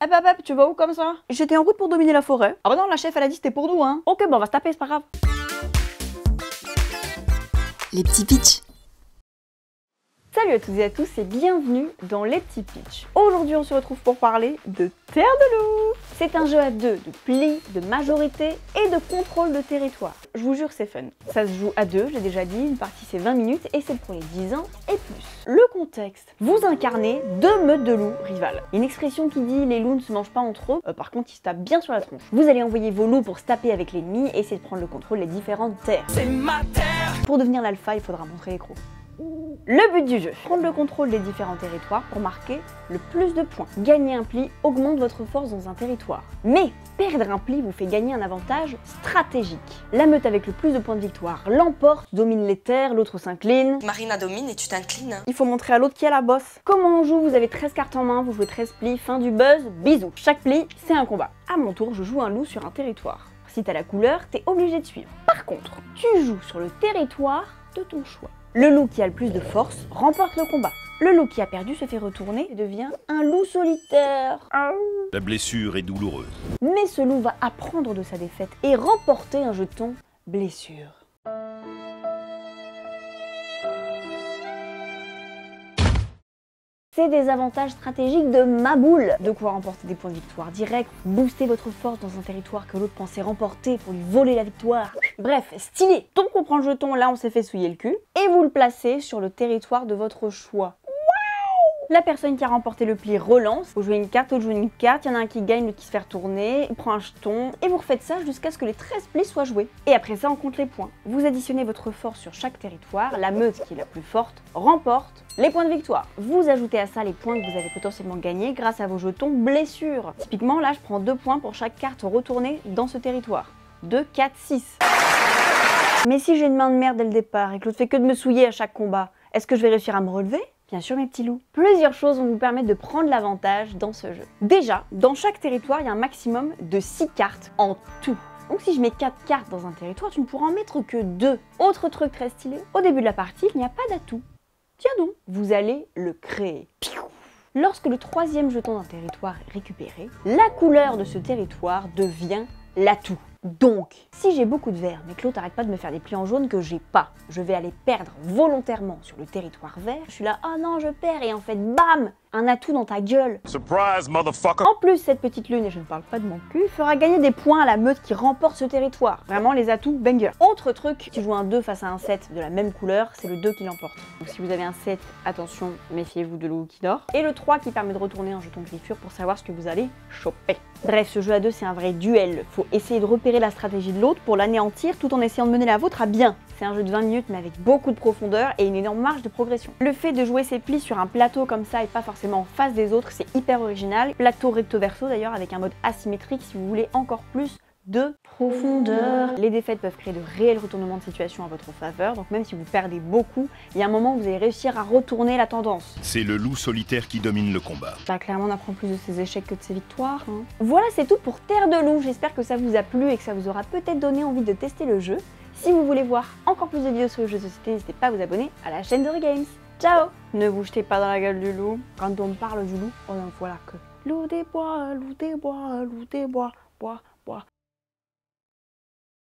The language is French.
Hop hop hop, tu vas où comme ça? J'étais en route pour dominer la forêt. Ah bah non, la chef elle a dit c'était pour nous hein. Ok, bon on va se taper, c'est pas grave. Les petits pitchs. Salut à toutes et à tous et bienvenue dans Les Petits Pitchs. Aujourd'hui on se retrouve pour parler de Terre de Loup. C'est un jeu à deux de pli, de majorité et de contrôle de territoire. Je vous jure c'est fun. Ça se joue à deux, j'ai déjà dit, une partie c'est 20 minutes et c'est pour les 10 ans et plus. Le contexte, vous incarnez deux meutes de loups rivales. Une expression qui dit les loups ne se mangent pas entre eux, par contre ils se tapent bien sur la tronche. Vous allez envoyer vos loups pour se taper avec l'ennemi et essayer de prendre le contrôle des différentes terres. C'est ma terre. Pour devenir l'alpha, il faudra montrer les crocs. Le but du jeu, prendre le contrôle des différents territoires pour marquer le plus de points. Gagner un pli augmente votre force dans un territoire. Mais perdre un pli vous fait gagner un avantage stratégique. La meute avec le plus de points de victoire l'emporte, domine les terres, l'autre s'incline. Marina domine et tu t'inclines. Il faut montrer à l'autre qui a la bosse. Comment on joue? Vous avez 13 cartes en main, vous jouez 13 plis, fin du buzz, bisous. Chaque pli, c'est un combat. À mon tour, je joue un loup sur un territoire. Si t'as la couleur, t'es obligé de suivre. Par contre, tu joues sur le territoire de ton choix. Le loup qui a le plus de force remporte le combat. Le loup qui a perdu se fait retourner et devient un loup solitaire. La blessure est douloureuse. Mais ce loup va apprendre de sa défaite et remporter un jeton blessure. C'est des avantages stratégiques de ma boule. De quoi remporter des points de victoire direct, booster votre force dans un territoire que l'autre pensait remporter pour lui voler la victoire. Bref, stylé. Donc on prend le jeton, là on s'est fait souiller le cul, et vous le placez sur le territoire de votre choix. La personne qui a remporté le pli relance, vous jouez une carte, l'autre joue une carte, il y en a un qui gagne, l'autre qui se fait retourner, il prend un jeton, et vous refaites ça jusqu'à ce que les 13 plis soient joués. Et après ça, on compte les points. Vous additionnez votre force sur chaque territoire, la meute qui est la plus forte remporte les points de victoire. Vous ajoutez à ça les points que vous avez potentiellement gagnés grâce à vos jetons blessures. Typiquement, là, je prends 2 points pour chaque carte retournée dans ce territoire. 2, 4, 6. Mais si j'ai une main de merde dès le départ et que l'autre fait que de me souiller à chaque combat, est-ce que je vais réussir à me relever? Bien sûr mes petits loups. Plusieurs choses vont vous permettre de prendre l'avantage dans ce jeu. Déjà, dans chaque territoire, il y a un maximum de 6 cartes en tout. Donc si je mets 4 cartes dans un territoire, tu ne pourras en mettre que 2. Autre truc très stylé, au début de la partie, il n'y a pas d'atout. Tiens donc, vous allez le créer. Lorsque le 3e jeton d'un territoire est récupéré, la couleur de ce territoire devient l'atout. Donc, si j'ai beaucoup de vert, mais que l'autre arrête pas de me faire des plis en jaune que j'ai pas, je vais aller perdre volontairement sur le territoire vert. Je suis là, oh non, je perds, et en fait, bam, un atout dans ta gueule. Surprise, motherfucker! En plus, cette petite lune, et je ne parle pas de mon cul, fera gagner des points à la meute qui remporte ce territoire. Vraiment, les atouts banger. Autre truc, si je joue un 2 face à un 7 de la même couleur, c'est le 2 qui l'emporte. Donc si vous avez un 7, attention, méfiez-vous de l'eau qui dort. Et le 3 qui permet de retourner un jeton griffure pour savoir ce que vous allez choper. Bref, ce jeu à deux, c'est un vrai duel. Faut essayer de repérer la stratégie de l'autre pour l'anéantir tout en essayant de mener la vôtre à bien. C'est un jeu de 20 minutes mais avec beaucoup de profondeur et une énorme marge de progression. Le fait de jouer ses plis sur un plateau comme ça et pas forcément en face des autres, c'est hyper original. Plateau recto verso d'ailleurs avec un mode asymétrique si vous voulez encore plus de profondeur. Les défaites peuvent créer de réels retournements de situation à votre faveur, donc même si vous perdez beaucoup, il y a un moment où vous allez réussir à retourner la tendance. C'est le loup solitaire qui domine le combat. Bah clairement on apprend plus de ses échecs que de ses victoires. Hein. Voilà, c'est tout pour Terre de Loup. J'espère que ça vous a plu et que ça vous aura peut-être donné envie de tester le jeu. Si vous voulez voir encore plus de vidéos sur le jeu de société, n'hésitez pas à vous abonner à la chaîne de Regames. Ciao! Ne vous jetez pas dans la gueule du loup. Quand on parle du loup, on en voit là que loup des bois, loup des bois, loup des bois, bois, bois.